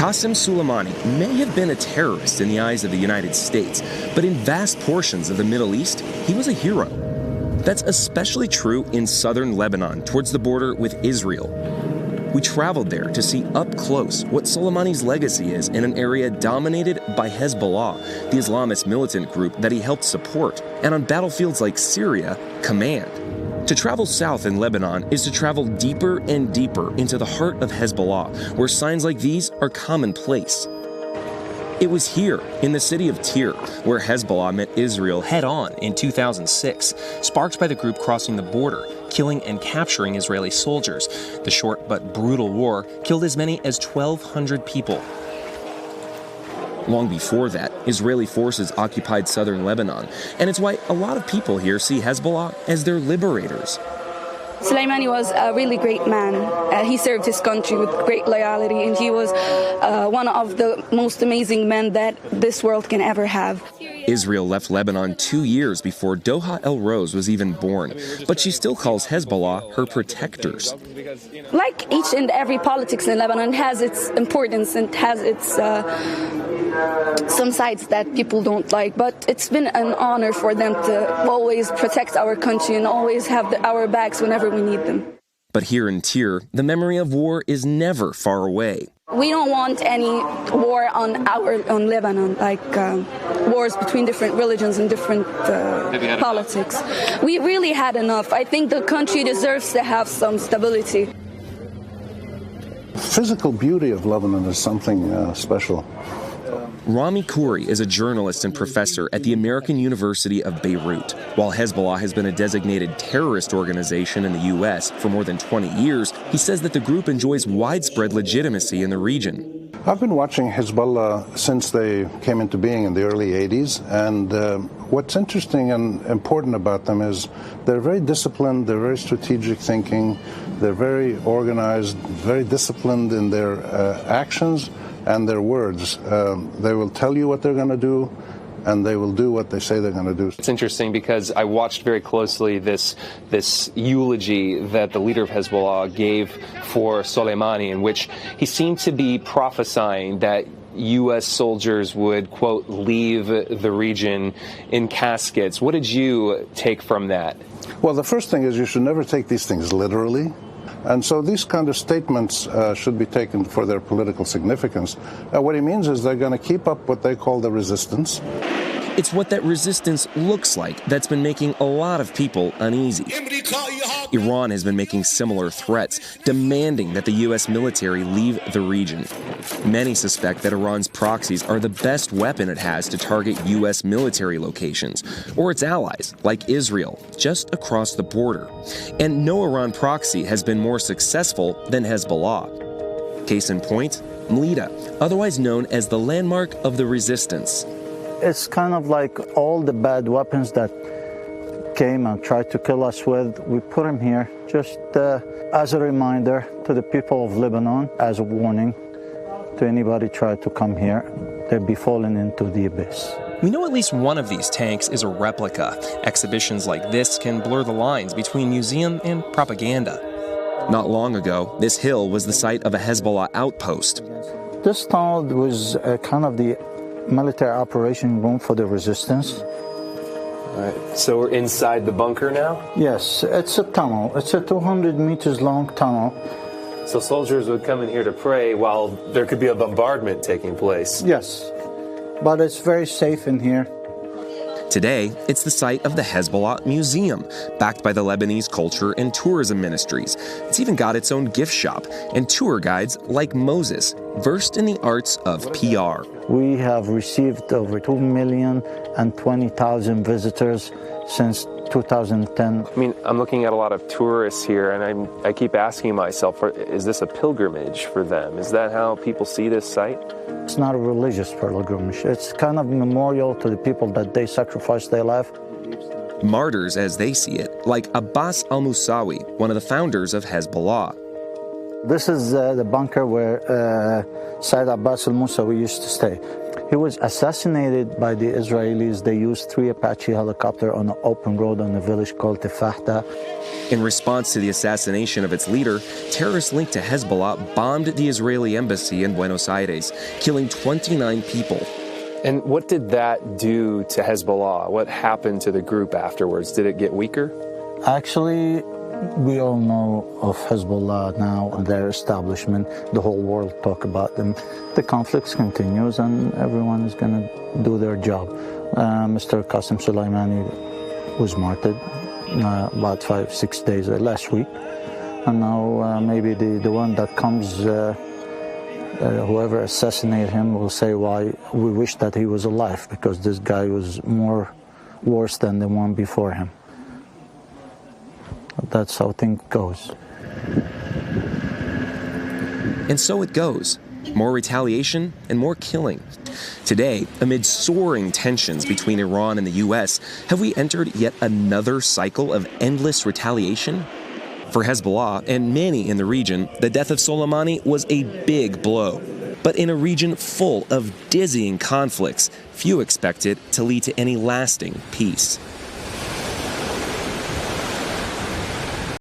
Qasem Soleimani may have been a terrorist in the eyes of the United States, but in vast portions of the Middle East, he was a hero. That's especially true in southern Lebanon, towards the border with Israel. We traveled there to see up close what Soleimani's legacy is in an area dominated by Hezbollah, the Islamist militant group that he helped support, and on battlefields like Syria, command. To travel south in Lebanon is to travel deeper and deeper into the heart of Hezbollah, where signs like these are commonplace. It was here, in the city of Tyre, where Hezbollah met Israel head-on in 2006, sparked by the group crossing the border, killing and capturing Israeli soldiers. The short but brutal war killed as many as 1,200 people. Long before that, Israeli forces occupied southern Lebanon, and it's why a lot of people here see Hezbollah as their liberators. Soleimani was a really great man. He served his country with great loyalty, and he was one of the most amazing men that this world can ever have. Israel left Lebanon 2 years before Doha El Rose was even born, but she still calls Hezbollah her protectors. Like each and every politics in Lebanon has its importance and has its some sides that people don't like, but it's been an honor for them to always protect our country and always have our backs whenever we need them. But here in Tyre, the memory of war is never far away. We don't want any war on Lebanon, like wars between different religions and different politics. We really had enough. I think the country deserves to have some stability. Physical beauty of Lebanon is something special. Rami Khouri is a journalist and professor at the American University of Beirut. While Hezbollah has been a designated terrorist organization in the U.S. for more than 20 years, he says that the group enjoys widespread legitimacy in the region. I've been watching Hezbollah since they came into being in the early 80s, and what's interesting and important about them is they're very disciplined, they're very strategic thinking, they're very organized, very disciplined in their actions and their words. They will tell you what they're going to do, and they will do what they say they're going to do. It's interesting because I watched very closely this eulogy that the leader of Hezbollah gave for Soleimani, in which he seemed to be prophesying that U.S. soldiers would, quote, leave the region in caskets. What did you take from that? Well, the first thing is you should never take these things literally. And so these kind of statements should be taken for their political significance. What he means is they're going to keep up what they call the resistance. It's what that resistance looks like that's been making a lot of people uneasy. Iran has been making similar threats, demanding that the U.S. military leave the region. Many suspect that Iran's proxies are the best weapon it has to target U.S. military locations, or its allies, like Israel, just across the border. And no Iran proxy has been more successful than Hezbollah. Case in point, Mlida, otherwise known as the landmark of the resistance. It's kind of like all the bad weapons that came and tried to kill us with, we put them here just as a reminder to the people of Lebanon, as a warning to anybody try to come here, they'll be falling into the abyss. We know at least one of these tanks is a replica. Exhibitions like this can blur the lines between museum and propaganda. Not long ago, this hill was the site of a Hezbollah outpost. This tunnel was kind of the military operation room for the resistance. All right. So we're inside the bunker now? Yes, it's a tunnel. It's a 200 meters long tunnel. So soldiers would come in here to pray while there could be a bombardment taking place? Yes, but it's very safe in here. Today, it's the site of the Hezbollah Museum, backed by the Lebanese Culture and Tourism Ministries. It's even got its own gift shop and tour guides like Moses, versed in the arts of PR. We have received over 2,020,000 visitors since 2010. I mean, I'm looking at a lot of tourists here, and I keep asking myself, is this a pilgrimage for them? Is that how people see this site? It's not a religious pilgrimage. It's kind of memorial to the people that they sacrificed their life. Martyrs, as they see it, like Abbas al-Musawi, one of the founders of Hezbollah. This is the bunker where Sayyid Abbas al-Musawi used to stay. He was assassinated by the Israelis. They used 3 Apache helicopters on an open road in a village called Tefahta. In response to the assassination of its leader, terrorists linked to Hezbollah bombed the Israeli embassy in Buenos Aires, killing 29 people. And what did that do to Hezbollah? What happened to the group afterwards? Did it get weaker? Actually, we all know of Hezbollah now and their establishment. The whole world talk about them. The conflict continues and everyone is going to do their job. Mr. Qasem Soleimani was martyred about 5-6 days last week. And now maybe the one that comes, whoever assassinated him will say why we wish that he was alive, because this guy was worse than the one before him. That's how things goes. And so it goes. More retaliation and more killing. Today, amid soaring tensions between Iran and the U.S., have we entered yet another cycle of endless retaliation? For Hezbollah and many in the region, the death of Soleimani was a big blow. But in a region full of dizzying conflicts, few expect it to lead to any lasting peace.